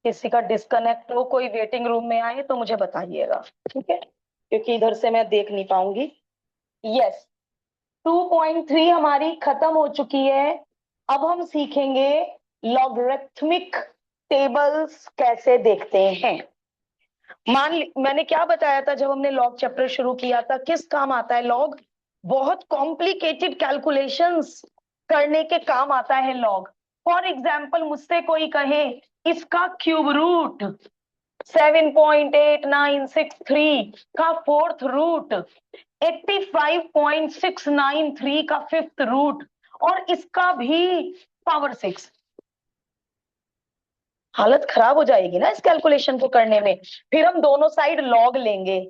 किसी का डिस्कनेक्ट हो, कोई वेटिंग रूम में आए तो मुझे बताइएगा, ठीक है, क्योंकि इधर से मैं देख नहीं पाऊंगी। यस, 2.3 हमारी खत्म हो चुकी है। अब हम सीखेंगे लॉगरिथमिक टेबल्स कैसे देखते हैं। मैंने क्या बताया था जब हमने लॉग चैप्टर शुरू किया था, किस काम आता है लॉग? बहुत कॉम्प्लिकेटेड कैलकुलेशंस करने के काम आता है लॉग। फॉर एग्जाम्पल, मुझसे कोई कहे इसका क्यूब रूट 7.8963 का फोर्थ रूट, 85.693 का फिफ्थ रूट, और इसका भी पावर 6। हालत खराब हो जाएगी ना इस कैलकुलेशन को करने में। फिर हम दोनों साइड लॉग लेंगे,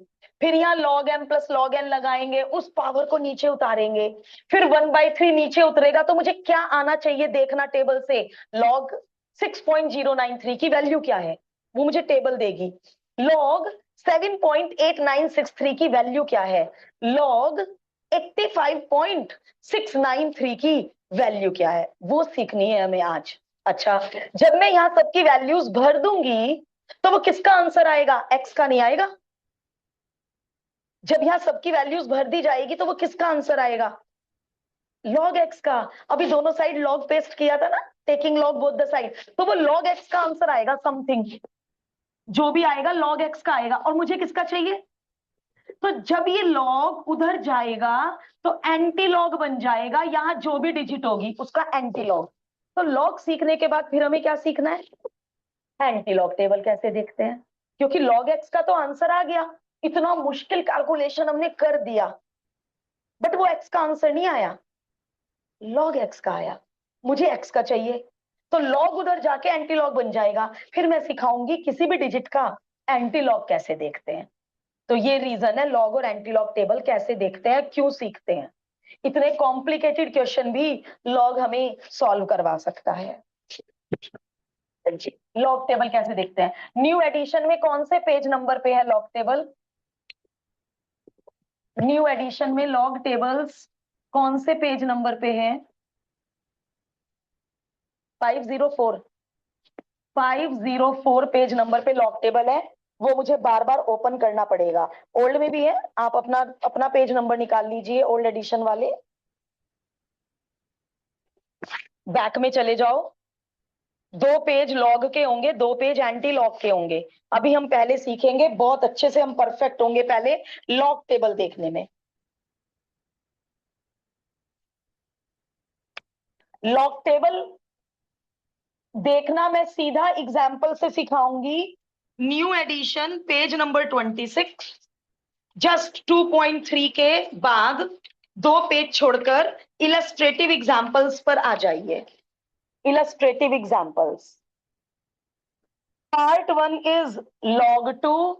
फिर यहाँ log m plus log n लगाएंगे, उस पावर को नीचे उतारेंगे, फिर 1/3 नीचे उतरेगा। तो मुझे क्या आना चाहिए देखना टेबल से? लॉग 6.093 की वैल्यू क्या है वो मुझे टेबल देगी। लॉग 7.8963 की वैल्यू क्या है? लॉग 85.693 की वैल्यू क्या है? वो सीखनी है हमें आज। अच्छा, जब मैं यहाँ सबकी वैल्यूज भर दूंगी तो वो किसका आंसर आएगा? एक्स का नहीं आएगा। जब यहाँ सबकी वैल्यूज भर दी जाएगी तो वो किसका आंसर आएगा? लॉग एक्स का। अभी दोनों साइड लॉग पेस्ट किया था ना, taking log both the side, तो वो लॉग एक्स का आंसर आएगा। समथिंग जो भी आएगा लॉग एक्स का आएगा। और मुझे किसका चाहिए? तो जब ये लॉग उधर जाएगा तो एंटी लॉग बन जाएगा, यहां जो भी डिजिट होगी उसका एंटी लॉग। तो लॉग सीखने के बाद फिर हमें क्या सीखना है? एंटी लॉग टेबल कैसे देखते हैं, क्योंकि लॉग एक्स का तो आंसर आ गया। इतना मुश्किल कैलकुलेशन हमने कर दिया, बट वो एक्स का आंसर नहीं आया, लॉग एक्स का आया। मुझे एक्स का चाहिए, तो लॉग उधर जाके एंटी लॉग बन जाएगा। फिर मैं सिखाऊंगी किसी भी डिजिट का एंटी लॉग कैसे देखते हैं। तो ये रीजन है लॉग और एंटी लॉग टेबल कैसे देखते हैं, क्यों सीखते हैं। इतने कॉम्प्लिकेटेड क्वेश्चन भी लॉग हमें सॉल्व करवा सकता है। लॉग टेबल कैसे देखते हैं? न्यू एडिशन में कौन से पेज नंबर पे है लॉग टेबल? न्यू एडिशन में लॉग टेबल्स कौन से पेज नंबर पे है? 504। 504 पेज नंबर पे लॉग टेबल है। वो मुझे बार बार ओपन करना पड़ेगा। ओल्ड में भी है, आप अपना अपना पेज नंबर निकाल लीजिए ओल्ड एडिशन वाले। बैक में चले जाओ, 2 पेज लॉग के होंगे, 2 पेज एंटी लॉग के होंगे। अभी हम पहले सीखेंगे, बहुत अच्छे से हम परफेक्ट होंगे पहले लॉग टेबल देखने में। लॉग टेबल देखना मैं सीधा एग्जाम्पल से सिखाऊंगी। New edition page number 26, just 2.3 के बाद 2 पेज छोड़कर इलस्ट्रेटिव एग्जाम्पल्स पर आ जाइए। Illustrative examples, part 1 is log 2,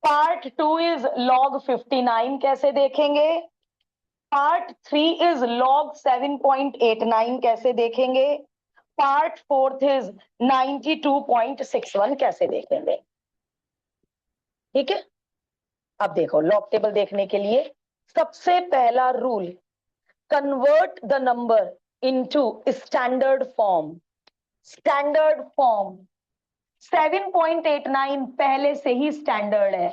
part 2 is log 59 कैसे देखेंगे, पार्ट 3 इज log 7.89 कैसे देखेंगे, पार्ट 4 इज 92.61 कैसे देखेंगे। ठीक है, अब देखो लॉग टेबल देखने के लिए सबसे पहला rule, convert the number into standard form. Standard form 7.89 पहले से ही स्टैंडर्ड है।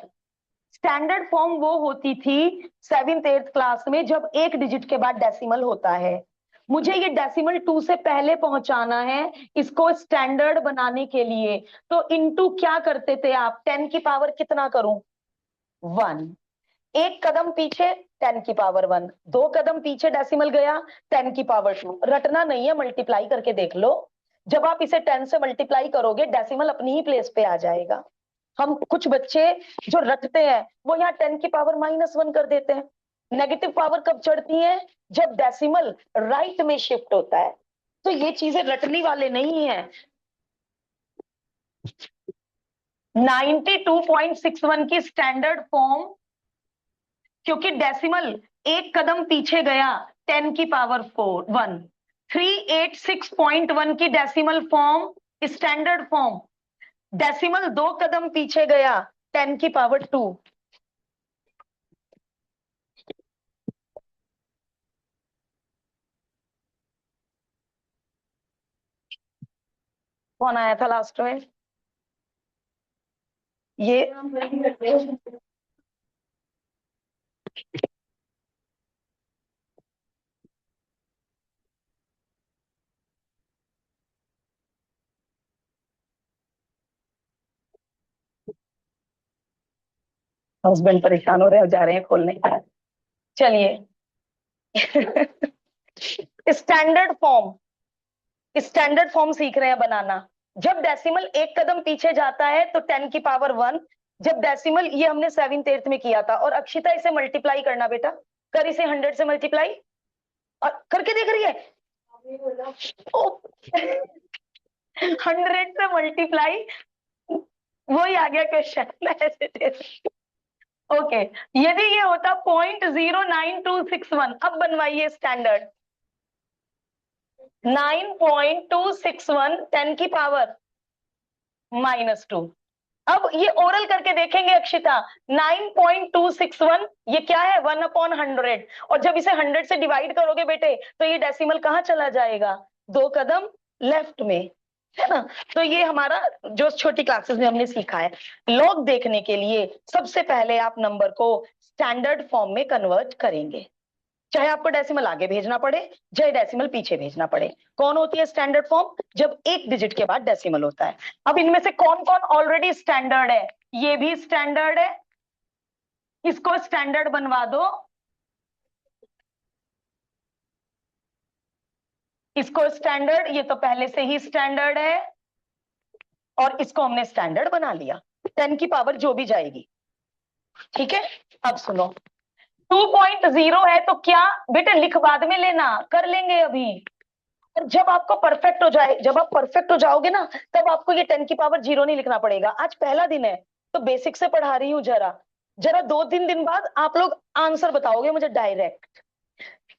स्टैंडर्ड फॉर्म वो होती थी 7th 8th क्लास में, जब एक डिजिट के बाद डेसिमल होता है। मुझे ये डेसिमल 2 से पहले पहुंचाना है, इसको स्टैंडर्ड बनाने के लिए। तो इनटू क्या करते थे आप? 10 की पावर कितना करूं? 1। एक कदम पीछे 10 की पावर 1, 2 कदम पीछे डेसिमल गया 10 की पावर 2। रटना नहीं है, मल्टीप्लाई करके देख लो। जब आप इसे 10 से मल्टीप्लाई करोगे डेसिमल अपनी ही प्लेस पे आ जाएगा। हम कुछ बच्चे जो रटते हैं वो यहाँ 10 की पावर -1 कर देते हैं। नेगेटिव पावर कब चढ़ती है? जब डेसिमल राइट में शिफ्ट होता है। तो ये चीजें रटने वाले नहीं है। 92.61 की स्टैंडर्ड फॉर्म, क्योंकि डेसिमल एक कदम पीछे गया 10 की पावर 1। 386.1 की decimal form, standard form, decimal 2 कदम पीछे गया 10 की पावर 2। कौन आया था लास्ट में? ये हस्बैंड परेशान हो रहे हैं, जा रहे हैं खोलने। चलिए। स्टैंडर्ड फॉर्म, स्टैंडर्ड फॉर्म सीख रहे हैं बनाना। जब डेसिमल एक कदम पीछे जाता है तो 10 की पावर 1। जब डेसिमल, ये हमने 7th 8th में किया था। और अक्षिता इसे मल्टीप्लाई करना बेटा, कर इसे 100 से मल्टीप्लाई। और करके देख रही है। 100 से मल्टीप्लाई, वही आ गया क्वेश्चन। ओके। यदि ये होता 0.09261, अब बनवाइए स्टैंडर्ड। 9.261 10 की पावर -2। अब ये ओरल करके देखेंगे अक्षिता। 9.261 ये क्या है? 1/100। और जब इसे 100 से डिवाइड करोगे बेटे तो ये डेसिमल कहाँ चला जाएगा? 2 कदम लेफ्ट में, है ना? तो ये हमारा जो छोटी क्लासेस में हमने सीखा है। लॉग देखने के लिए सबसे पहले आप नंबर को स्टैंडर्ड फॉर्म में कन्वर्ट करेंगे, चाहे आपको डेसिमल आगे भेजना पड़े, चाहे डेसिमल पीछे भेजना पड़े। कौन होती है स्टैंडर्ड फॉर्म? जब एक डिजिट के बाद डेसिमल होता है। अब इनमें से कौन कौन ऑलरेडी स्टैंडर्ड है? ये भी स्टैंडर्ड है, इसको स्टैंडर्ड बनवा दो। इसको स्टैंडर्ड, ये तो पहले से ही स्टैंडर्ड है, और इसको हमने स्टैंडर्ड बना लिया। 10 की पावर जो भी जाएगी, ठीक है। अब सुनो, 2.0 है तो क्या बेटे, लिख बाद में लेना, कर लेंगे अभी। और जब आपको परफेक्ट हो जाए, जब आप परफेक्ट हो जाओगे ना, तब आपको ये 10 की पावर 0 नहीं लिखना पड़ेगा। आज पहला दिन है तो बेसिक से पढ़ा रही हूँ। जरा जरा 2 3 दिन बाद आप लोग आंसर बताओगे मुझे डायरेक्ट।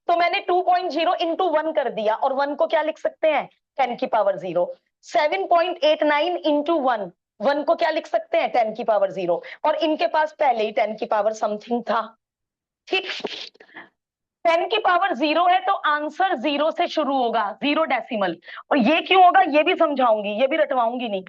तो मैंने 2.0 × 1 कर दिया, और 1 को क्या लिख सकते हैं? 10 की पावर 0। 7.89 × 1, 1 को क्या लिख सकते हैं? 10 की पावर 0। और इनके पास पहले ही 10 की पावर समथिंग था, ठीक। 10 की पावर 0 है तो आंसर 0 से शुरू होगा, 0 डेसिमल। और ये क्यों होगा ये भी समझाऊंगी, ये भी रटवाऊंगी नहीं।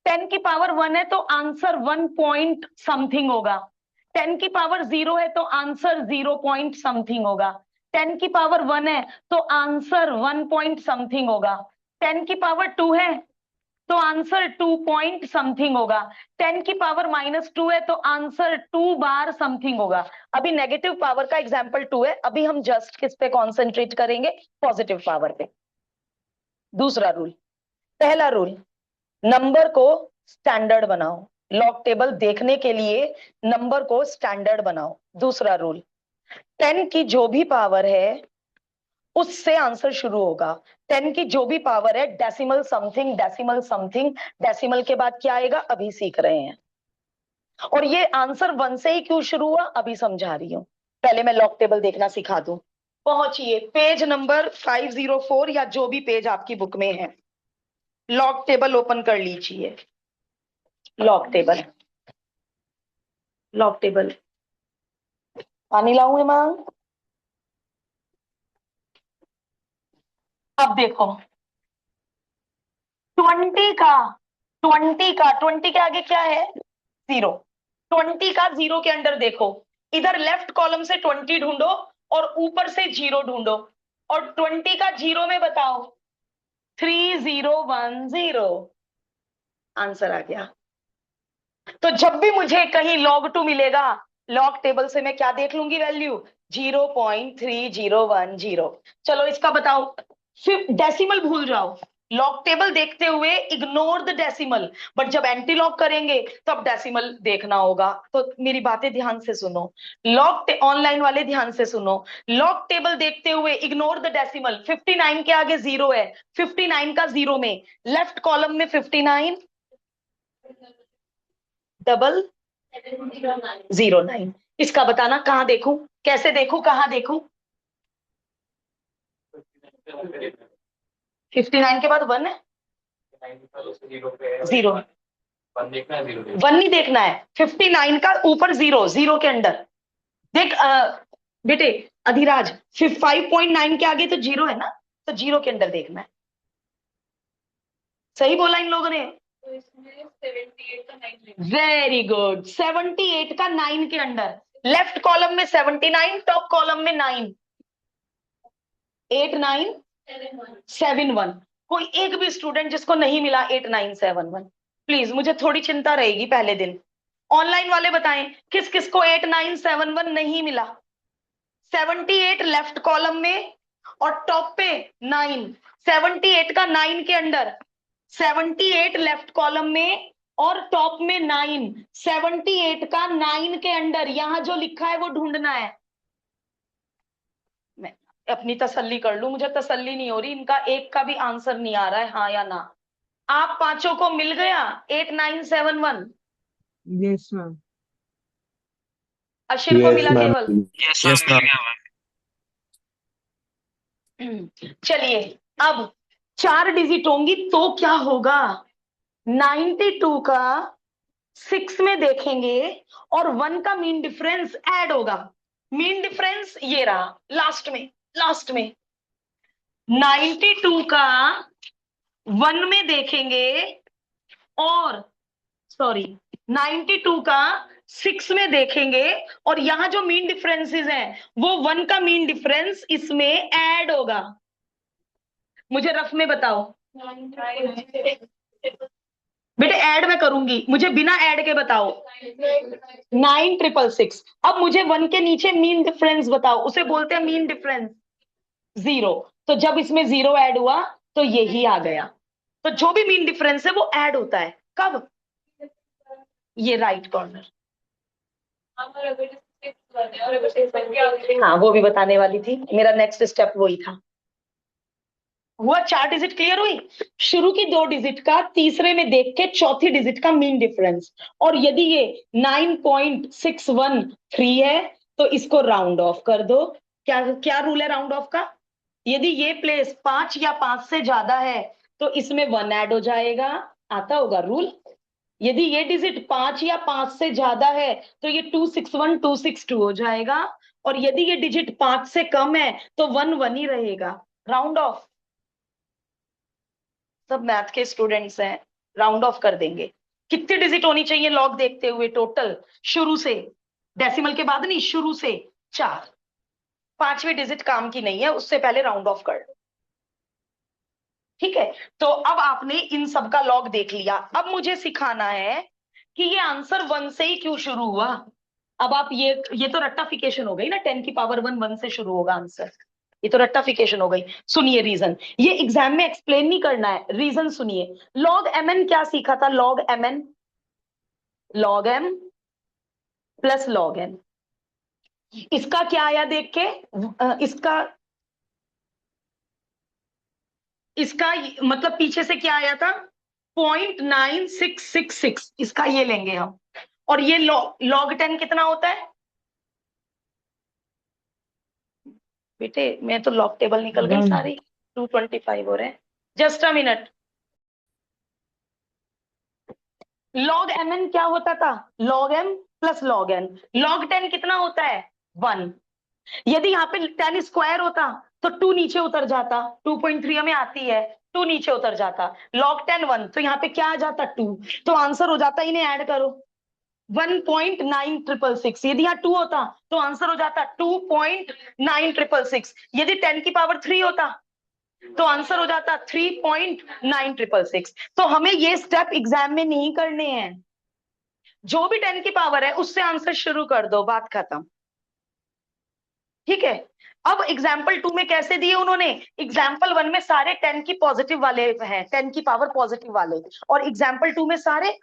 10 की पावर 1 है तो आंसर 1 पॉइंट समथिंग होगा। 10 की पावर 0 है तो आंसर 0 पॉइंट समथिंग होगा। 10 की पावर 1 है तो आंसर 1 पॉइंट समथिंग होगा। 10 की पावर 2 है तो आंसर 2 पॉइंट समथिंग होगा। 10 की पावर -2 है तो आंसर 2 बार समथिंग होगा। अभी नेगेटिव पावर का एग्जाम्पल 2 है, अभी हम जस्ट किस पे कॉन्सेंट्रेट करेंगे? पॉजिटिव पावर पे। दूसरा रूल, पहला रूल, नंबर को स्टैंडर्ड बनाओ। लॉग टेबल देखने के लिए नंबर को स्टैंडर्ड बनाओ। दूसरा रूल, 10 की जो भी पावर है उससे आंसर शुरू होगा। 10 की जो भी पावर है, decimal something, decimal something, decimal के बाद क्या आएगा अभी सीख रहे हैं। और ये आंसर 1 से ही क्यों शुरू हुआ अभी समझा रही हूं। पहले मैं लॉग टेबल देखना सिखा दूं। पहुंचिए पेज नंबर 504 या जो भी पेज आपकी बुक में है, लॉग टेबल ओपन कर लीजिए। लॉग टेबल, लॉग टेबल, पानी लाऊं मांग। अब देखो, 20 का, 20 के आगे क्या है? 0। 20 का 0 के अंडर देखो, इधर लेफ्ट कॉलम से 20 ढूंढो और ऊपर से 0 ढूंढो, और 20 का 0 में बताओ। 3010, आंसर आ गया। तो जब भी मुझे कहीं log 2 मिलेगा, लॉग टेबल से मैं क्या देख लूंगी? वैल्यू 0.3010। चलो इसका बताओ। फिर डेसिमल भूल जाओ, लॉग टेबल देखते हुए इग्नोर द डेसिमल। बट जब एंटी लॉग करेंगे तब डेसिमल देखना होगा। तो मेरी बातें ध्यान से सुनो, लॉग ऑनलाइन वाले ध्यान से सुनो। लॉग टेबल देखते हुए इग्नोर द डेसिमल। 59 के आगे 0 है, 59 का 0 में लेफ्ट कॉलम में 59 डबल 09। इसका बताना कहाँ देखूं, कैसे देखूं, कहाँ देखूं? 59 के बाद 1 है, 0। 1 नहीं देखना है, 59 का ऊपर 0, 0 के अंडर देख। बेटे अधिराज, 5.9 के आगे तो 0 है ना, तो 0 के अंदर देखना है। सही बोला इन लोगों ने। वेरी गुड, 78 का 9 के अंडर। लेफ्ट कॉलम में 79, टॉप कॉलम में 9, 8971। कोई एक भी स्टूडेंट जिसको नहीं मिला 8971, प्लीज, मुझे थोड़ी चिंता रहेगी पहले दिन। ऑनलाइन वाले बताएं किस किस को 8971 नहीं मिला। 78 लेफ्ट कॉलम में और टॉप पे 9, 78 का 9 के अंडर, 78 लेफ्ट कॉलम में और टॉप में 9, 78 का 9 के अंडर, यहां जो लिखा है वो ढूंढना है। मैं अपनी तसल्ली कर लूं, मुझे तसल्ली नहीं हो रही, इनका एक का भी आंसर नहीं आ रहा है, हाँ या ना। आप पांचों को मिल गया 8971? Yes ma'am. अशिर को मिला मैम। केवल? Yes ma'am. चलिए, अब 4 डिजिट होंगी तो क्या होगा? 92 का 6 में देखेंगे और 1 का मीन डिफरेंस ऐड होगा। मीन डिफरेंस ये रहा लास्ट में, लास्ट में 92 का 1 में देखेंगे और सॉरी 92 का 6 में देखेंगे और यहां जो मीन डिफरेंसेस हैं वो 1 का मीन डिफरेंस इसमें ऐड होगा। मुझे रफ में बताओ बेटे, ऐड मैं करूंगी, मुझे बिना ऐड के बताओ। 9666। अब मुझे 1 के नीचे मीन डिफरेंस बताओ, उसे बोलते हैं मीन डिफरेंस 0। तो जब इसमें 0 ऐड हुआ तो यही आ गया। तो जो भी मीन डिफरेंस है वो ऐड होता है कब? ये राइट कॉर्नर। हाँ, वो भी बताने वाली थी, मेरा नेक्स्ट स्टेप वही था। हुआ 4 डिजिट क्लियर हुई। शुरू की 2 डिजिट का तीसरे में देख के चौथी डिजिट का मीन डिफरेंस, और यदि ये 9.613 है तो इसको राउंड ऑफ कर दो। क्या क्या रूल है राउंड ऑफ का? यदि ये प्लेस 5 या 5 से ज्यादा है तो इसमें 1 ऐड हो जाएगा, आता होगा रूल। यदि ये डिजिट 5 या 5 से ज्यादा है तो ये 261 262 हो जाएगा, और यदि ये डिजिट 5 से कम है तो 1 1 ही रहेगा। Round of. सब मैथ के स्टूडेंट्स हैं, राउंड ऑफ कर देंगे। कितनी डिजिट होनी चाहिए लॉग देखते हुए? टोटल शुरू से, डेसिमल के बाद नहीं, शुरू से 4। 5वीं डिजिट काम की नहीं है, उससे पहले राउंड ऑफ कर। ठीक है, तो अब आपने इन सब का लॉग देख लिया। अब मुझे सिखाना है कि ये आंसर 1 से ही क्यों शुरू हुआ। अब आप ये तो रट्टाफिकेशन हो गई ना, 10 की पावर 1 1 से शुरू होगा आंसर, ये तो रट्टाफिकेशन हो गई। सुनिए रीजन, ये एग्जाम में एक्सप्लेन नहीं करना है, रीजन सुनिए। लॉग एम एन क्या सीखा था? Log m n, log m plus log n. इसका क्या आया देख के? इसका मतलब पीछे से क्या आया था? 0.9666, इसका ये लेंगे हम। और ये लॉग 10 कितना होता है बेटे? मैं तो लॉग टेबल निकल गई सारी। 225 हो रहे हैं। Just a minute. Log m n क्या होता था? Log m plus log n. Log 10 कितना होता है? 1। यदि यहाँ पे 10 स्क्वायर होता तो 2 नीचे उतर जाता, 2.3 हमें आती है, 2 नीचे उतर जाता। लॉग 10 1, तो यहाँ पे क्या आ जाता? 2। तो आंसर हो जाता, इन्हें ऐड करो, 1.9666। यदि यहाँ 2 होता तो आंसर हो जाता 2.9666। यदि 10 की पावर 3 होता तो आंसर हो जाता 3.9666। तो हमें ये स्टेप एग्जाम में नहीं करने हैं, जो भी 10 की पावर है उससे आंसर शुरू कर दो, बात खत्म। ठीक है, अब एग्जाम्पल 2 में कैसे दिए उन्होंने? एग्जाम्पल 1 में सारे 10 की पॉजिटिव वाले हैं, 10 की पावर पॉजिटिव वाले, और एग्जाम्पल 2 में सारे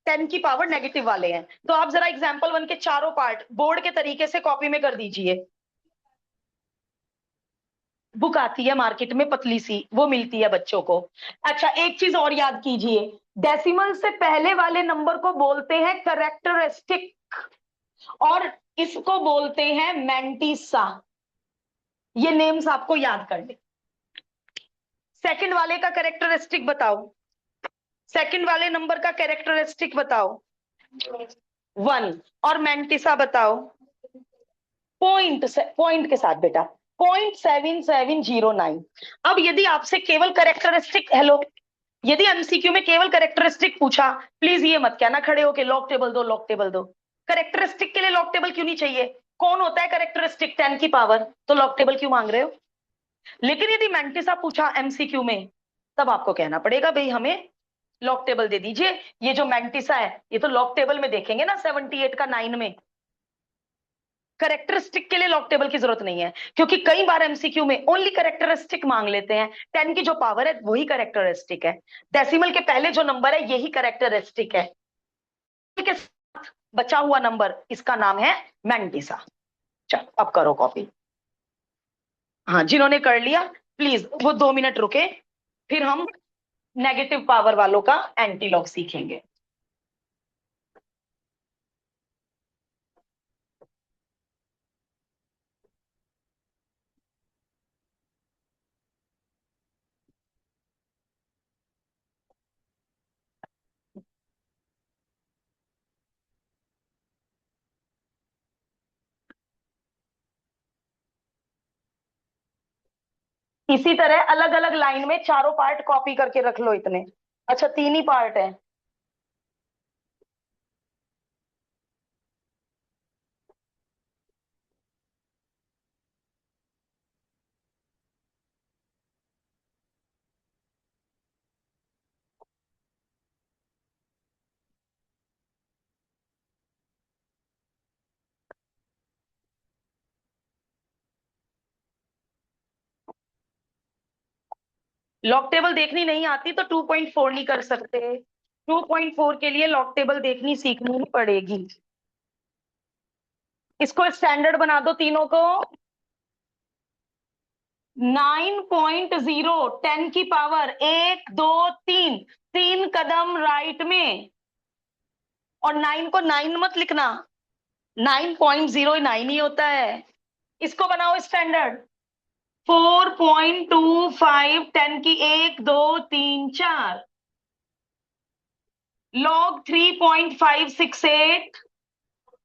10 की पावर नेगेटिव वाले हैं। तो आप जरा एग्जाम्पल 1 के चारों पार्ट बोर्ड के तरीके से कॉपी में कर दीजिए। बुक आती है मार्केट में पतली सी, वो मिलती है बच्चों को। अच्छा, एक चीज और याद कीजिए, डेसिमल से पहले वाले नंबर को बोलते हैं करेक्टरिस्टिक, और इसको बोलते हैं मैंटिसा। ये नेम्स आपको याद करने। सेकंड वाले का कैरेक्टरिस्टिक बताओ, सेकंड वाले नंबर का कैरेक्टरिस्टिक बताओ। 1। और मैंटिसा बताओ, पॉइंट के साथ बेटा, 0.7709। अब यदि आपसे केवल कैरेक्टरिस्टिक, हेलो, यदि एमसीक्यू में केवल कैरेक्टरिस्टिक पूछा, प्लीज ये मत कहना खड़े होके लॉग टेबल दो, लॉग टेबल दो। कैरेक्टरिस्टिक के लिए लॉग टेबल क्यों नहीं चाहिए? कौन होता है कैरेक्टरिस्टिक? 10 की पावर, तो लॉग टेबल क्यों मांग रहे हो? लेकिन यदि मैंटिसा पूछा एमसीक्यू में, तब आपको कहना पड़ेगा भाई हमें लॉग टेबल दे दीजिए। ये जो मैंटिसा है ये तो लॉग टेबल में देखेंगे ना 78 का 9 में। करेक्टरिस्टिक के लिए लॉग टेबल की जरूरत नहीं है, क्योंकि कई बार एमसीक्यू में ओनली करेक्टरिस्टिक मांग लेते हैं। 10 की जो पावर है वही करेक्टरिस्टिक है, डेसिमल के पहले जो नंबर है यही करेक्टरिस्टिक है। के साथ बचा हुआ नंबर, इसका नाम है मैंटिसा। चलो अब करो कॉपी। हाँ, जिन्होंने कर लिया प्लीज वो 2 मिनट रुके, फिर हम नेगेटिव पावर वालों का एंटी लॉग सीखेंगे। इसी तरह अलग अलग लाइन में चारों पार्ट कॉपी करके रख लो इतने। अच्छा, 3 ही पार्ट है। लॉग टेबल देखनी नहीं आती तो 2.4 नहीं कर सकते। 2.4 के लिए लॉग टेबल देखनी सीखनी ही पड़ेगी। इसको स्टैंडर्ड बना दो तीनों को। 9.0, 10 की पावर, 1 2 3, 3 कदम राइट में। और 9 को 9 मत लिखना, 9.0 9 ही होता है। इसको बनाओ स्टैंडर्ड। 4.25, 10 की 1 2 3 4। लॉग 3.568,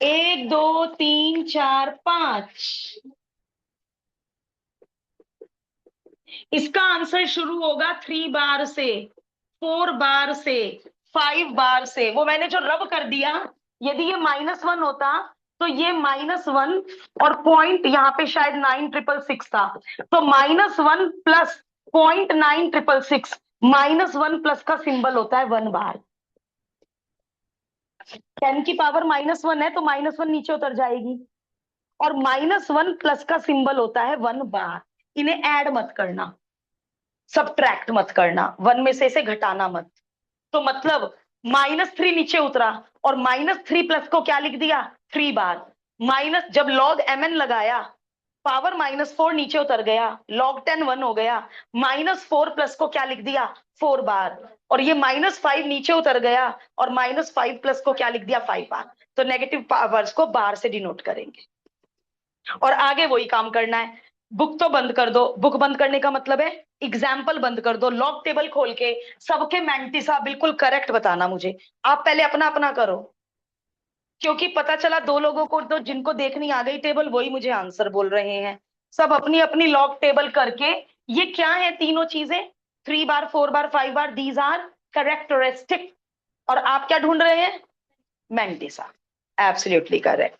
1 2 3 4 5। इसका आंसर शुरू होगा 3 बार से, 4 बार से, 5 बार से। वो मैंने जो रब कर दिया, यदि ये -1 होता तो ये -1 और पॉइंट यहाँ पे शायद 9666 था, तो -1 प्लस पॉइंट 9666, -1 प्लस का सिंबल होता है 1 बार। 10 की पावर -1 है तो -1 नीचे उतर जाएगी, और -1 प्लस का सिंबल होता है 1 बार। इन्हें ऐड मत करना, सब्ट्रैक्ट मत करना, 1 में से इसे घटाना मत। तो मतलब -3 नीचे उतरा, और -3 प्लस को क्या लिख दिया? 3 बार। माइनस, जब लॉग mn लगाया, पावर -4 नीचे उतर गया, log 10 1 हो गया। -4 प्लस को क्या लिख दिया? 4 बार। और ये -5 नीचे उतर गया, और -5 प्लस को क्या लिख दिया? 5 बार। तो नेगेटिव पावर्स को बार से डिनोट करेंगे। और आगे वही काम करना है। बुक तो बंद कर दो, बुक बंद करने का मतलब है एग्जाम्पल बंद कर दो। लॉग टेबल खोल के सबके मैंटिसा बिल्कुल करेक्ट बताना मुझे। आप पहले अपना अपना करो, क्योंकि पता चला 2 लोगों को तो जिनको देखनी आ गई टेबल वही मुझे आंसर बोल रहे हैं। सब अपनी अपनी लॉग टेबल करके, ये क्या है तीनों चीजें? 3 बार, 4 बार, 5 बार, दीज आर करेक्टरिस्टिक। और आप क्या ढूंढ रहे हैं? मैंटिसा। Absolutely correct.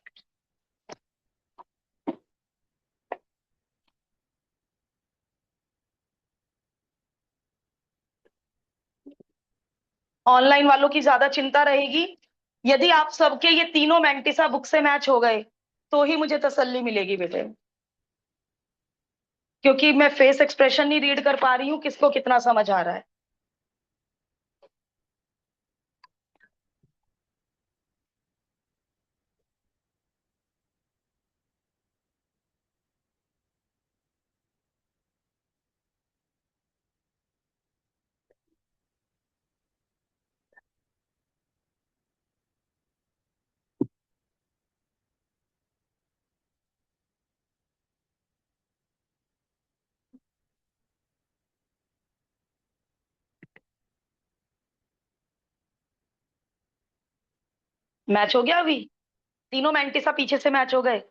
ऑनलाइन वालों की ज्यादा चिंता रहेगी। यदि आप सबके ये तीनों मैंटिसा बुक से मैच हो गए तो ही मुझे तसल्ली मिलेगी बेटे, क्योंकि मैं फेस एक्सप्रेशन नहीं रीड कर पा रही हूँ किसको कितना समझ आ रहा है। मैच हो गया अभी? तीनों मैंटिसा पीछे से मैच हो गए।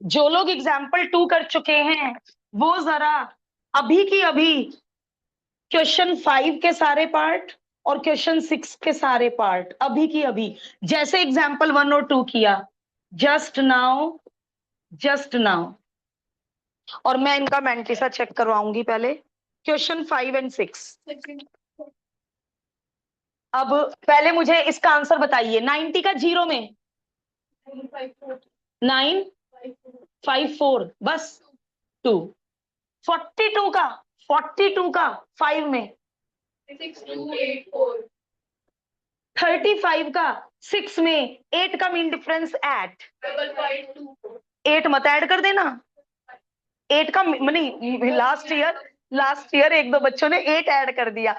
जो लोग एग्जाम्पल 2 कर चुके हैं वो जरा अभी की अभी क्वेश्चन 5 के सारे पार्ट और क्वेश्चन 6 के सारे पार्ट अभी की अभी, जैसे एग्जाम्पल 1 और 2 किया, जस्ट नाउ, जस्ट नाउ। और मैं इनका मैंटिसा चेक करवाऊंगी पहले, क्वेश्चन 5 एंड 6। अब पहले मुझे इसका आंसर बताइए। 90 का जीरो में 954, बस 2। 42 का, 42 का 5 में 35 का 6 में 8 का मीन डिफरेंस एट 8 मत ऐड कर देना। 8 का नहीं, लास्ट ईयर एक दो बच्चों ने 8 ऐड कर दिया।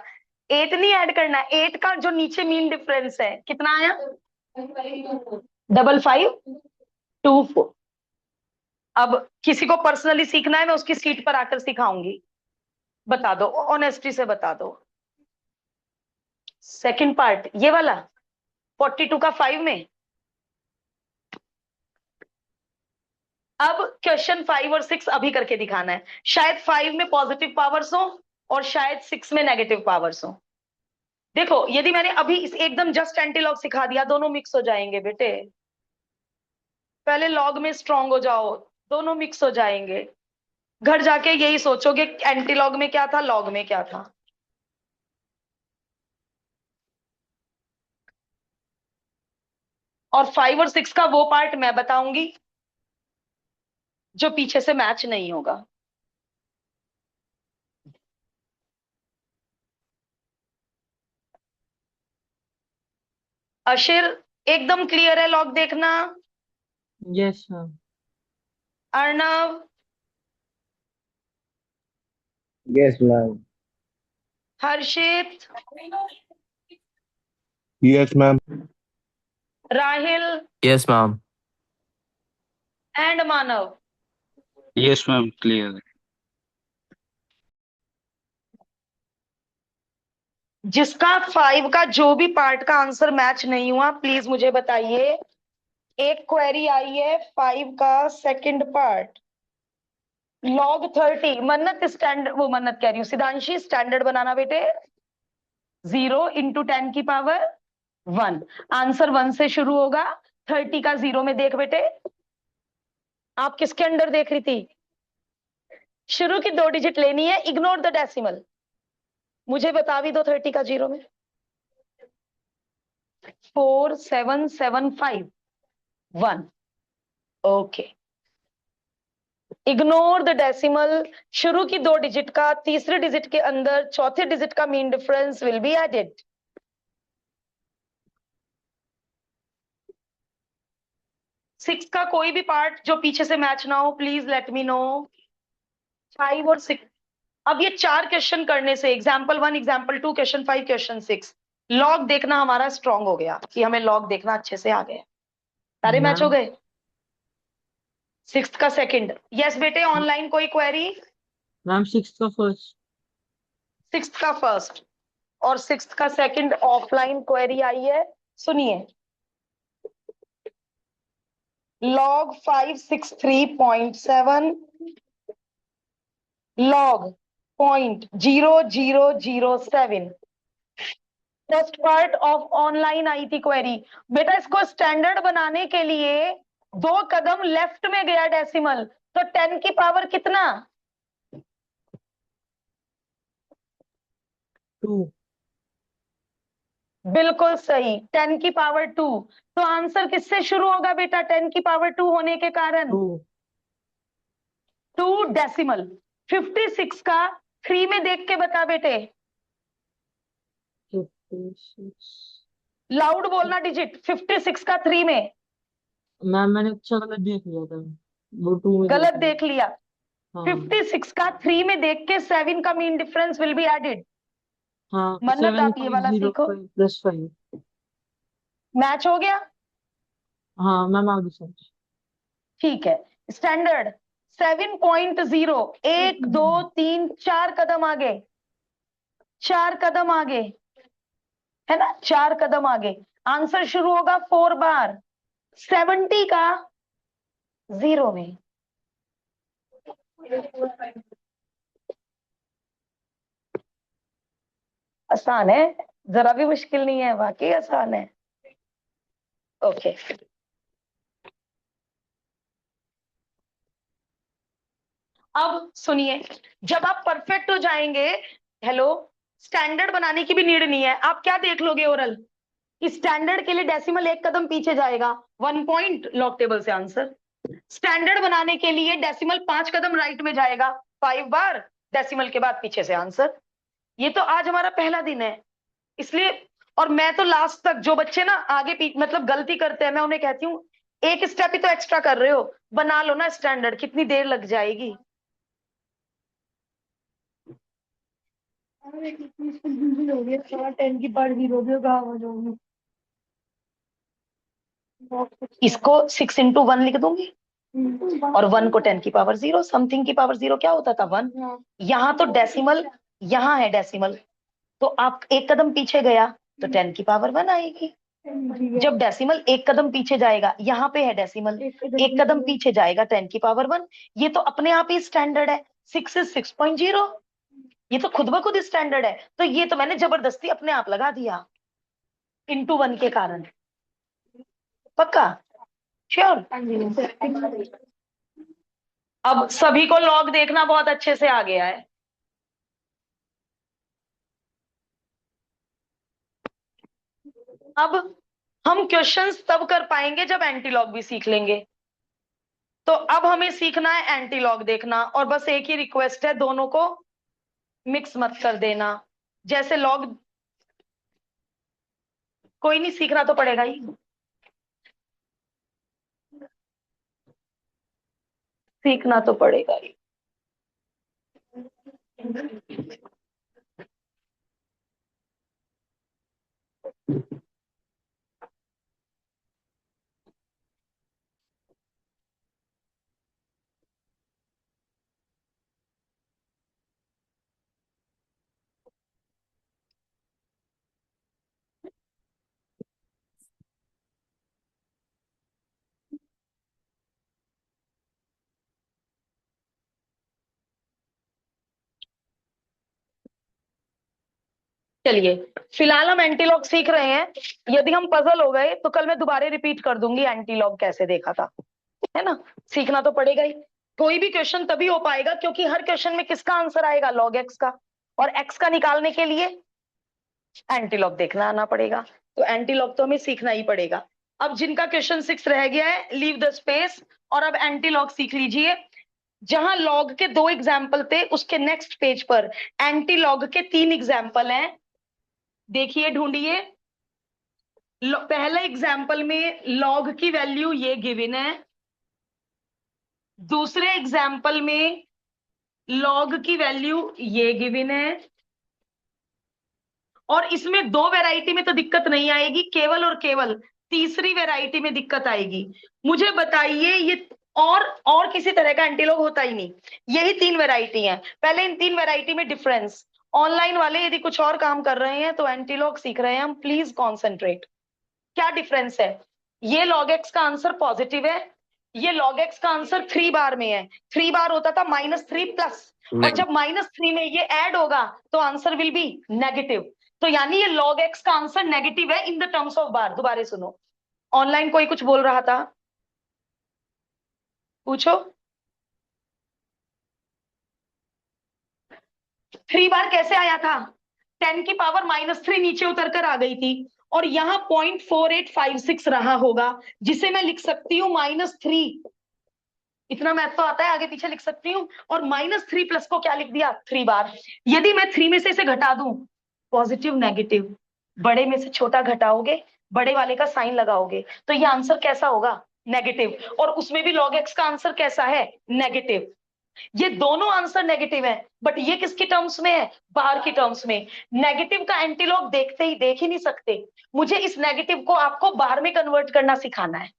8 नहीं ऐड करना, 8 का जो नीचे मीन डिफरेंस है कितना आया? 5524। अब किसी को पर्सनली सीखना है, मैं उसकी सीट पर आकर सिखाऊंगी। बता दो, ऑनेस्टी से बता दो। सेकंड पार्ट ये वाला 42 का 5 में। अब क्वेश्चन 5 और 6 अभी करके दिखाना है। शायद 5 में पॉजिटिव पावर्स हो और शायद 6 में नेगेटिव पावर्स हो। देखो, यदि मैंने अभी एकदम जस्ट एंटीलॉग सिखा दिया, दोनों मिक्स हो जाएंगे बेटे। पहले लॉग में स्ट्रांग हो जाओ, दोनों मिक्स हो जाएंगे। घर जाके यही सोचोगे एंटीलॉग में क्या था, लॉग में क्या था। और 5 और 6 का वो पार्ट मैं बताऊंगी जो पीछे से मैच नहीं होगा। अशिर, एकदम क्लियर है लॉग देखना। Yes, ma'am. Arnav, Yes, ma'am. Harshit, Yes, ma'am. Rahil Yes, ma'am. And Manav. Yes, ma'am. Clear. जिसका 5 का जो भी पार्ट का आंसर मैच नहीं हुआ प्लीज मुझे बताइए। एक क्वेरी आई है 5 का सेकंड पार्ट, log 30। मन्नत स्टैंडर्ड, वो मन्नत कह रही हूँ, सिद्धांशी स्टैंडर्ड बनाना बेटे। 0 इंटू 10 की पावर 1। आंसर 1 से शुरू होगा। 30 का 0 में देख बेटे। आप किसके अंडर देख रही थी? शुरू की 2 डिजिट लेनी है, इग्नोर द डेसिमल। मुझे बता भी दो 30 का 0 में। 4775 1। Okay, ignore the decimal. शुरू की 2 डिजिट का तीसरे डिजिट के अंदर चौथे डिजिट का mean difference will be added. Six का कोई भी पार्ट जो पीछे से मैच ना हो प्लीज लेट मी नो। 5 और 6। अब ये 4 क्वेश्चन करने से, example 1, example 2, question 5, question 6, log देखना हमारा स्ट्रांग हो गया कि हमें लॉग देखना अच्छे से आ गया। सारे मैच हो Ma'am. गए। 6 का सेकंड, यस बेटे। ऑनलाइन कोई क्वेरी? Ma'am, sixth का first. 6 का फर्स्ट और 6 का सेकंड ऑफलाइन क्वेरी आई है, सुनिए। log 563.7 log 0.0007 first part of online आई थी क्वेरी। बेटा इसको स्टैंडर्ड बनाने के लिए 2 कदम लेफ्ट में गया डेसिमल, तो 10 की पावर कितना? 2. बिल्कुल सही, 10 की पावर 2। तो आंसर किससे शुरू होगा बेटा 10 की पावर 2 होने के कारण? 2. 2 डेसिमल। 56 का 3 में देख के बता बेटे। 56. लाउड बोलना डिजिट। 56 का 3 में। मैम मैंने अच्छा गलत देख लिया था। वो 2 में गलत लिया। देख लिया। हाँ 56 का 3 में देख के 7 का mean difference will be added. हाँ मन्नत आप ये वाला सीखो। 7.05 + 5। मैच हो गया? हाँ मैम आगे सर। ठीक है। स्टैंडर्ड 7.0, 1 2 3 4 कदम आगे, 4 कदम आगे, है ना, 4 कदम आगे। आंसर शुरू होगा 4 बार 70 का 0 में। आसान है, जरा भी मुश्किल नहीं है, वाकई आसान है। ओके, अब सुनिए, जब आप परफेक्ट हो जाएंगे, हेलो, स्टैंडर्ड बनाने की भी नीड नहीं है। आप क्या देख लोगे ओरल, स्टैंडर्ड के लिए डेसिमल एक कदम पीछे जाएगा, 1 पॉइंट लॉग टेबल से आंसर। स्टैंडर्ड बनाने के लिए डेसिमल 5 कदम राइट में जाएगा, 5 बार डेसिमल के बाद पीछे से आंसर। ये तो आज हमारा पहला दिन है, इसलिए, और मैं तो लास्ट तक, जो बच्चे ना आगे पीछे मतलब गलती करते हैं, मैं उन्हें कहती हूँ एक स्टेप ही तो एक्स्ट्रा कर रहे हो, बना लो ना स्टैंडर्ड, कितनी देर लग जाएगी। इसको 6 into 1 लिख दूंगी, और 1 को 10⁻0, समथिंग की पावर 0 क्या होता था 1। यहाँ तो डेसिमल, यहाँ है डेसिमल, तो आप एक कदम पीछे गया तो 10⁻1 आएगी। जब डेसिमल एक कदम पीछे जाएगा, यहाँ पे है डेसिमल, एक कदम पीछे जाएगा 10⁻1। ये तो अपने आप ही स्टैंडर्ड है, 6 is 6.0, ये तो खुद ब खुद स्टैंडर्ड है। तो ये तो मैंने जबरदस्ती अपने आप लगा दिया into 1 के कारण। पक्का, श्योर। अब सभी को लॉग देखना बहुत अच्छे से आ गया है। अब हम क्वेश्चंस तब कर पाएंगे जब एंटी लॉग भी सीख लेंगे। तो अब हमें सीखना है एंटी लॉग देखना, और बस एक ही रिक्वेस्ट है, दोनों को मिक्स मत कर देना। जैसे लॉग, कोई नहीं, सीखना तो पड़ेगा ही, सीखना तो पड़ेगा ही। चलिए, फिलहाल हम एंटीलॉग सीख रहे हैं। यदि हम पजल हो गए तो कल मैं दोबारा रिपीट कर दूंगी एंटीलॉग कैसे देखा था, है ना। सीखना तो पड़ेगा ही। कोई भी क्वेश्चन तभी हो पाएगा क्योंकि हर क्वेश्चन में किसका आंसर आएगा, लॉग एक्स का, और एक्स का निकालने के लिए एंटीलॉग देखना आना पड़ेगा। तो एंटीलॉग तो हमें सीखना ही पड़ेगा। अब जिनका क्वेश्चन 6 रह गया है, लीव द स्पेस, और अब एंटीलॉग सीख लीजिए। जहां लॉग के 2 एग्जाम्पल थे, उसके नेक्स्ट पेज पर एंटीलॉग के 3 एग्जाम्पल हैं। देखिए, ढूंढिए। पहले एग्जाम्पल में लॉग की वैल्यू ये गिवन है, दूसरे एग्जाम्पल में लॉग की वैल्यू ये गिवन है, और इसमें 2 वैरायटी में तो दिक्कत नहीं आएगी, केवल और केवल तीसरी वैरायटी में दिक्कत आएगी। मुझे बताइए, ये और किसी तरह का एंटीलॉग होता ही नहीं, यही 3 वैरायटी हैं। पहले इन 3 वैरायटी में डिफरेंस, ऑनलाइन वाले यदि कुछ और काम कर रहे हैं तो एंटीलॉग सीख रहे हैं हम, प्लीज कॉन्सेंट्रेट। क्या डिफरेंस है, ये log x का आंसर पॉजिटिव है, ये log x का आंसर 3 बार में है। 3 बार होता था -3 प्लस, और जब -3 में ये ऐड होगा तो आंसर विल बी नेगेटिव। तो यानी ये log x का आंसर नेगेटिव है इन द टर्म्स ऑफ बार। दोबारा सुनो, ऑनलाइन कोई कुछ बोल रहा था, पूछो। 3 बार कैसे आया था, 10⁻³ नीचे उतर कर आ गई थी, और यहाँ 0.4856 रहा होगा, जिसे मैं लिख सकती हूँ -3। इतना मैथ तो आता है, आगे पीछे लिख सकती हूँ। और -3 प्लस को क्या लिख दिया, 3 बार। यदि मैं 3 में से इसे घटा दूं, पॉजिटिव नेगेटिव, बड़े में से छोटा घटाओगे, बड़े वाले का साइन लगाओगे, तो ये आंसर कैसा होगा, नेगेटिव। और उसमें भी log x का आंसर कैसा है, नेगेटिव। ये दोनों आंसर नेगेटिव है, बट ये किसकी टर्म्स में है, बाहर की टर्म्स में। नेगेटिव का एंटीलॉग देखते ही देख ही नहीं सकते, मुझे इस नेगेटिव को आपको बाहर में कन्वर्ट करना सिखाना है।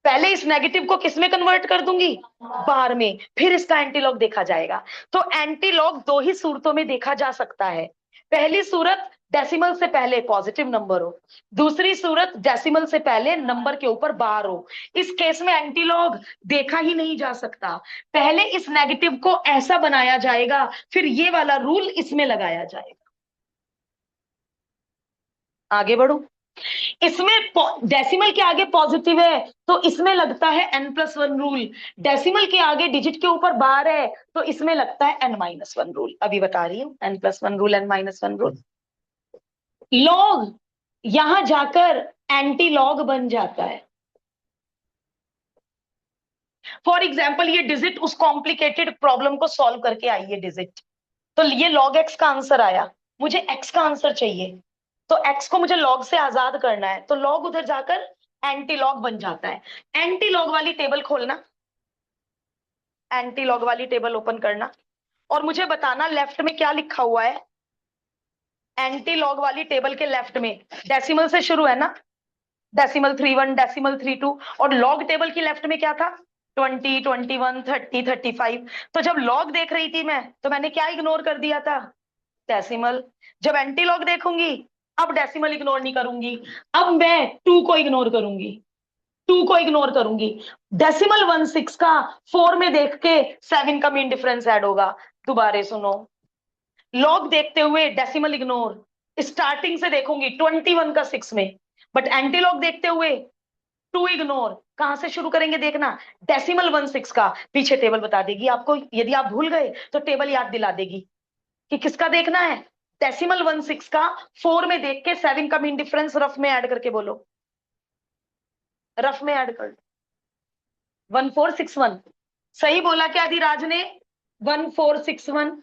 पहले इस नेगेटिव को किस में कन्वर्ट कर दूंगी, बाहर में, फिर इसका एंटीलॉग देखा जाएगा। तो एंटीलॉग 2 ही सूरतों में देखा जा सकता है। पहली सूरत, डेसिमल से पहले पॉजिटिव नंबर हो, दूसरी सूरत डेसिमल से पहले नंबर के ऊपर बार हो। इस केस में एंटीलॉग देखा ही नहीं जा सकता, पहले इस नेगेटिव को ऐसा बनाया जाएगा, फिर ये वाला रूल इसमें लगाया जाएगा। आगे बढ़ो, इसमें डेसिमल के आगे पॉजिटिव है तो इसमें लगता है n+1 रूल, डेसिमल के आगे डिजिट के ऊपर बार है तो इसमें लगता है n-1 रूल। अभी बता रही हूं, n+1 rule, n-1 rule. Log यहां जाकर एंटी लॉग बन जाता है। फॉर एग्जाम्पल ये डिजिट उस कॉम्प्लिकेटेड प्रॉब्लम को सॉल्व करके आई है डिजिट, तो ये log x का आंसर आया, मुझे x का आंसर चाहिए, तो x को मुझे log से आजाद करना है, तो log उधर जाकर एंटी लॉग बन जाता है। एंटी लॉग वाली टेबल खोलना, एंटी लॉग वाली टेबल ओपन करना और मुझे बताना लेफ्ट में क्या लिखा हुआ है। एंटी लॉग वाली टेबल के लेफ्ट में डेसिमल से शुरू है ना, डेसिमल 3.1, डेसिमल 3.2, और लॉग टेबल की लेफ्ट में क्या था, 20, 21, 30, 35। तो जब लॉग देख रही थी मैं तो मैंने क्या इग्नोर कर दिया था, डेसिमल। जब एंटी लॉग देखूंगी अब डेसिमल इग्नोर नहीं करूंगी, अब मैं 2 को इग्नोर करूंगी, 2 को इग्नोर करूंगी। डेसिमल 16 का 4 में देख के 7 का मीन डिफरेंस ऐड होगा। दोबारे सुनो, लॉग देखते हुए डेसिमल इग्नोर, स्टार्टिंग से देखूंगी 21 का 6 में, बट एंटी लॉग देखते हुए 2 इग्नोर। कहां से शुरू करेंगे देखना, डेसिमल 16 का, पीछे टेबल बता देगी आपको, यदि आप भूल गए तो टेबल याद दिला देगी कि किसका देखना है, डेसिमल 16 का 4 में देख के 7 का मीन डिफरेंस रफ में ऐड करके बोलो, रफ में ऐड कर, 1461। सही बोला क्या अधिराज ने, 1461।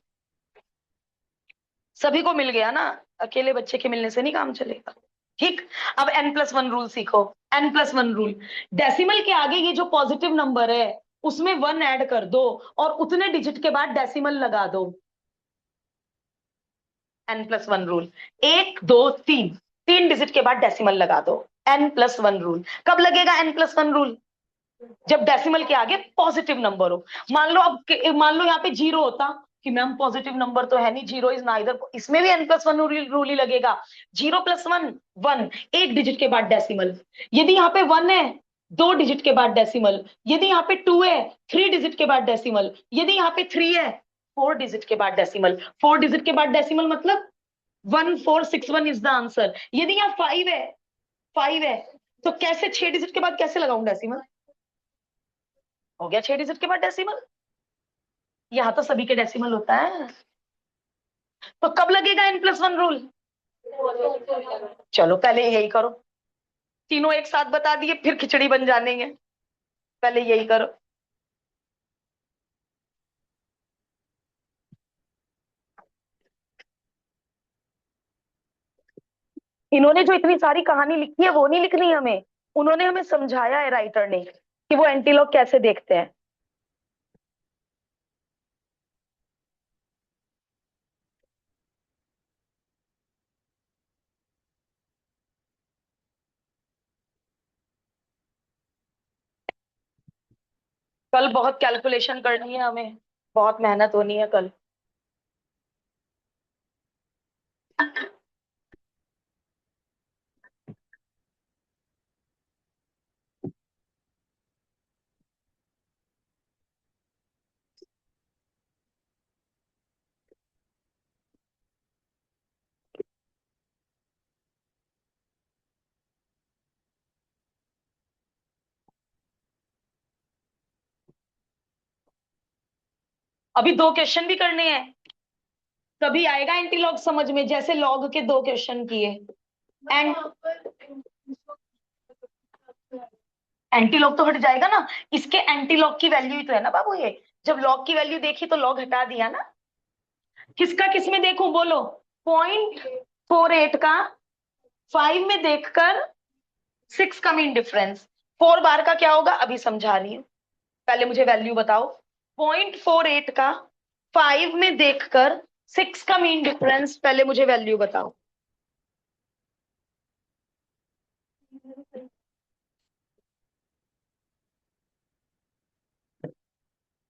सभी को मिल गया ना, अकेले बच्चे के मिलने से नहीं काम चलेगा। ठीक, अब n+1 रूल सीखो। n+1 रूल, डेसिमल के आगे ये जो पॉजिटिव नंबर है उसमें 1 ऐड कर दो और उतने डिजिट के बाद डेसिमल लगा दो। n+1 रूल, 1, 2, 3 डिजिट के बाद डेसिमल लगा दो, n+1 रूल। कब लगेगा n+1 रूल, जब डेसिमल के आगे पॉजिटिव नंबर हो। मान लो अब मान लो यहाँ पे 0 होता कि मैम पॉजिटिव नंबर तो है नहीं, 0 इज नाइदर, इसमें भी n+1 रूल ही लगेगा। 0+1 1, 1 डिजिट के बाद डेसिमल। यदि यहाँ पे 1 है 2 डिजिट के बाद डेसिमल, यदि यहाँ पे 2 है 3 डिजिट के बाद डेसिमल, यदि यहाँ पे 3 है 4 डिजिट के बाद डेसिमल। 4 डिजिट के बाद डेसिमल मतलब 1461 इज द आंसर। यदि यहाँ 5 है तो कैसे 6 डिजिट के बाद कैसे लगाऊं डेसिमल, हो गया 6 डिजिट के बाद डेसिमल। यहां तो सभी के डेसिमल होता है, तो कब लगेगा n+1 रूल, चलो पहले यही करो, तीनों एक साथ बता दिए फिर खिचड़ी बन जानेंगे, पहले यही करो। इन्होंने जो इतनी सारी कहानी लिखी है वो नहीं लिखनी हमें, उन्होंने हमें समझाया है राइटर ने कि वो एंटीलॉग कैसे देखते हैं। कल बहुत कैलकुलेशन करनी है हमें, बहुत मेहनत होनी है कल। अभी 2 क्वेश्चन भी करने हैं, तभी आएगा एंटीलॉग समझ में, जैसे लॉग के 2 क्वेश्चन किए। एंड एंटीलॉग तो हट जाएगा ना, इसके एंटीलॉग की वैल्यू ही तो है ना बाबू ये, जब लॉग की वैल्यू देखी तो लॉग हटा दिया ना। किसका किस में देखूं बोलो, 0.48 का 5 में देखकर 6 का मीन डिफरेंस, 4 बार का क्या होगा अभी समझा रही हूं, पहले मुझे वैल्यू बताओ। 0.48 का 5 में देखकर 6 का मीन डिफरेंस, पहले मुझे वैल्यू बताओ।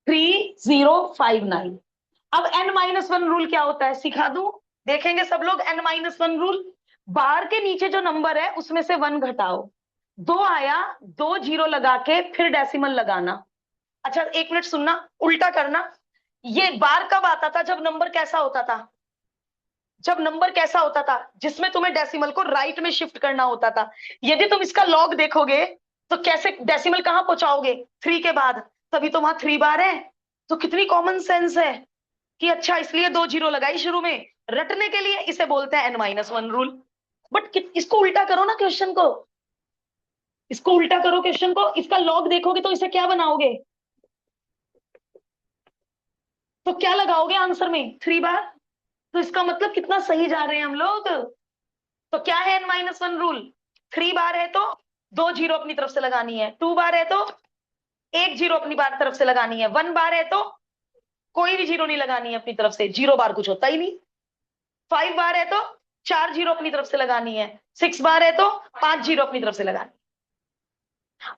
3059। अब n-1 रूल क्या होता है सिखा दूं, देखेंगे सब लोग n-1 रूल। बार के नीचे जो नंबर है उसमें से 1 घटाओ, 2 आया, 2 जीरो लगा के फिर डेसिमल लगाना। अच्छा एक मिनट सुनना, उल्टा करना। ये बार कब आता था? जब नंबर कैसा होता था? जब नंबर कैसा होता था जिसमें तुम्हें डेसिमल को राइट में शिफ्ट करना होता था। यदि तुम इसका लॉग देखोगे तो कैसे डेसिमल कहां पहुंचाओगे? 3 के बाद, तभी तो वहां 3 बार है। तो कितनी कॉमन सेंस है कि अच्छा इसलिए 2 जीरो लगाई शुरू में, रटने के लिए। इसे बोलते हैं n-1 रूल। बट इसको उल्टा करो ना क्वेश्चन को, इसको उल्टा करो क्वेश्चन को, इसका लॉग देखोगे तो इसे क्या बनाओगे? तो क्या लगाओगे आंसर में? 3 बार। तो इसका मतलब कितना सही जा रहे हैं हम लोग। तो क्या है n-1 रूल? 3 बार है तो 2 जीरो अपनी तरफ से लगानी है, 2 बार है तो 1 जीरो अपनी बार तरफ से लगानी है, 1 बार है तो कोई भी जीरो नहीं लगानी है अपनी तरफ से, 0 बार कुछ होता ही नहीं। 5 बार है तो 4 जीरो अपनी तरफ से लगानी है, 6 बार है तो 5 जीरो अपनी तरफ से लगानी है।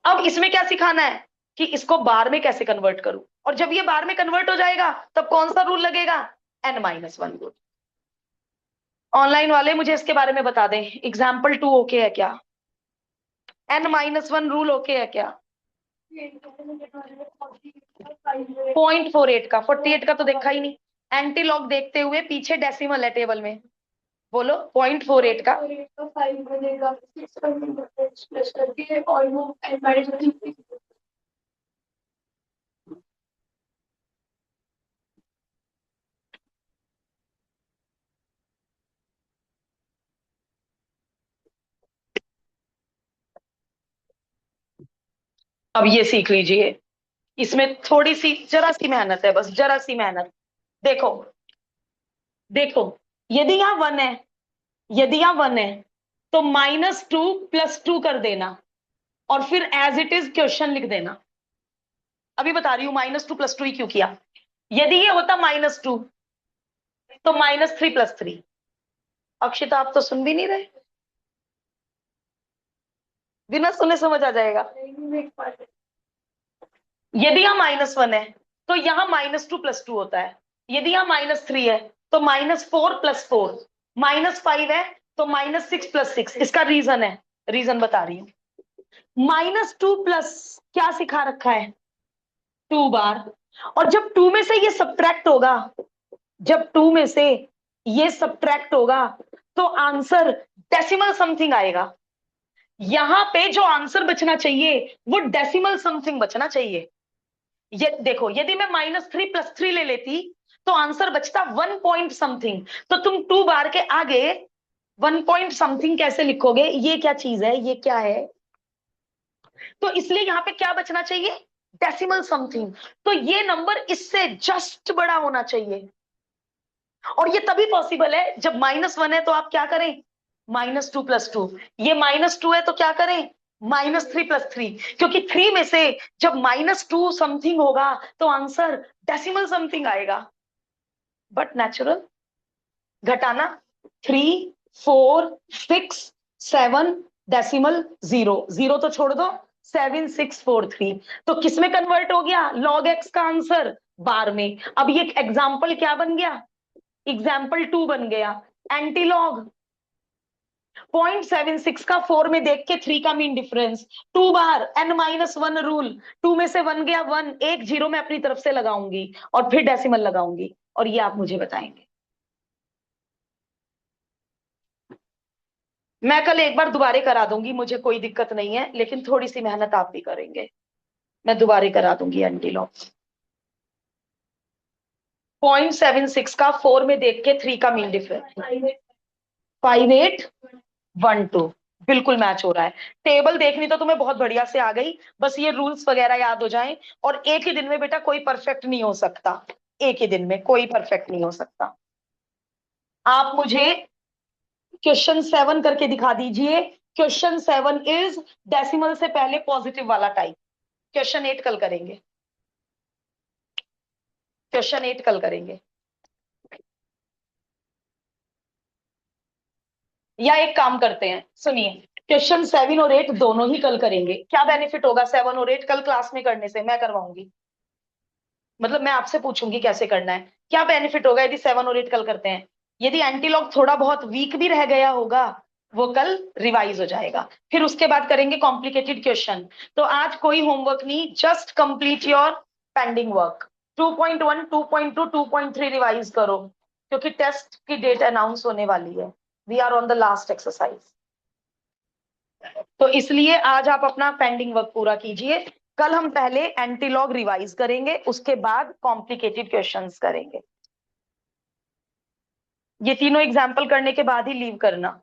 अब इसमें क्या सिखाना है कि इसको बार में कैसे कन्वर्ट करूं, और जब ये बार में कन्वर्ट हो जाएगा तब कौन सा रूल लगेगा? n-1 rule. ऑनलाइन वाले मुझे इसके बारे में बता दें, एग्जाम्पल 2 ओके है क्या? n-1 रूल ओके है क्या? 0.48 का, 48 का तो देखा ही नहीं। एंटी लॉग देखते हुए पीछे डेसिमल है टेबल में, बोलो 0.48 का। अब ये सीख लीजिए, इसमें थोड़ी सी जरा सी मेहनत है, बस जरा सी मेहनत। देखो देखो, यदि यहाँ 1 है, यदि यहाँ 1 है तो -2 + 2 कर देना और फिर एज इट इज क्वेश्चन लिख देना। अभी बता रही हूं -2 + 2 ही क्यों किया। यदि ये होता -2 तो -3 + 3। अक्षिता आप तो सुन भी नहीं रहे, बिना सुने समझ आ जाएगा। यदि यहाँ -1 है तो यहाँ -2 + 2 होता है। यदि यहाँ -3 है तो -4 + 4, -5 है तो -6 + 6। इसका रीजन है, रीजन बता रही हूं। -2 प्लस क्या सिखा रखा है? 2 बार। और जब 2 में से ये सब्ट्रैक्ट होगा, जब 2 में से ये सब्ट्रैक्ट होगा तो आंसर डेसिमल समथिंग आएगा। यहां पे जो आंसर बचना चाहिए वो डेसिमल समथिंग बचना चाहिए। ये देखो, यदि मैं -3 + 3 ले लेती तो आंसर बचता 1 पॉइंट समथिंग। तो तुम 2 बार के आगे 1 पॉइंट समथिंग कैसे लिखोगे? ये क्या चीज है, ये क्या है? तो इसलिए यहां पे क्या बचना चाहिए? Decimal something. तो ये नंबर इससे जस्ट बड़ा होना चाहिए, और ये तभी पॉसिबल है जब -1 है तो आप क्या करें? -2 + 2। ये -2 है तो क्या करें? -3 + 3। क्योंकि 3 में से जब -2 समथिंग होगा तो आंसर डेसिमल समथिंग आएगा। बट नेचुरल घटाना, 3 4 6 7 डेसिमल 0, 0 तो छोड़ दो, 7 6 4 3। तो किसमें कन्वर्ट हो गया? log x का आंसर बार में। अब ये एग्जाम्पल क्या बन गया? एग्जाम्पल 2 बन गया। एंटी लॉग 0.76 का 4 में देख के 3 का मीन डिफरेंस, 2 बार n-1 रूल। 2 में से 1 गया 1, एक जीरो मैं अपनी तरफ से लगाऊंगी और फिर डेसिमल लगाऊंगी, और ये आप मुझे बताएंगे। मैं कल एक बार दोबारे करा दूंगी, मुझे कोई दिक्कत नहीं है, लेकिन थोड़ी सी मेहनत आप भी करेंगे। मैं दोबारे करा दूंगी एंटी लॉग। 0.76 का 4 में देख के 3 का मीन डिफरेंस 5812, बिल्कुल मैच हो रहा है। टेबल देखनी तो तुम्हें बहुत बढ़िया से आ गई, बस ये रूल्स वगैरह याद हो जाएं। और एक ही दिन में बेटा कोई परफेक्ट नहीं हो सकता, एक ही दिन में कोई परफेक्ट नहीं हो सकता। आप मुझे क्वेश्चन 7 करके दिखा दीजिए। क्वेश्चन 7 इज डेसिमल से पहले पॉजिटिव वाला टाइप। क्वेश्चन 8 कल करेंगे, क्वेश्चन 8 कल करेंगे। या एक काम करते हैं, सुनिए, क्वेश्चन 7 और 8 दोनों ही कल करेंगे। क्या बेनिफिट होगा 7 और 8 कल क्लास में करने से? मैं करवाऊंगी, मतलब मैं आपसे पूछूंगी कैसे करना है। क्या बेनिफिट होगा यदि 7 और 8 कल करते हैं? यदि एंटीलॉग थोड़ा बहुत वीक भी रह गया होगा वो कल रिवाइज हो जाएगा। फिर उसके बाद करेंगे कॉम्प्लिकेटेड क्वेश्चन। तो आज कोई होमवर्क नहीं, just complete your pending work. 2.1, 2.2, 2.3 revise करो क्योंकि टेस्ट की डेट अनाउंस होने वाली है। We are on the last exercise, तो इसलिए आज आप अपना पेंडिंग वर्क पूरा कीजिए। कल हम पहले एंटीलॉग रिवाइज करेंगे, उसके बाद कॉम्प्लिकेटेड क्वेश्चंस करेंगे। ये तीनों एग्जाम्पल करने के बाद ही लीव करना।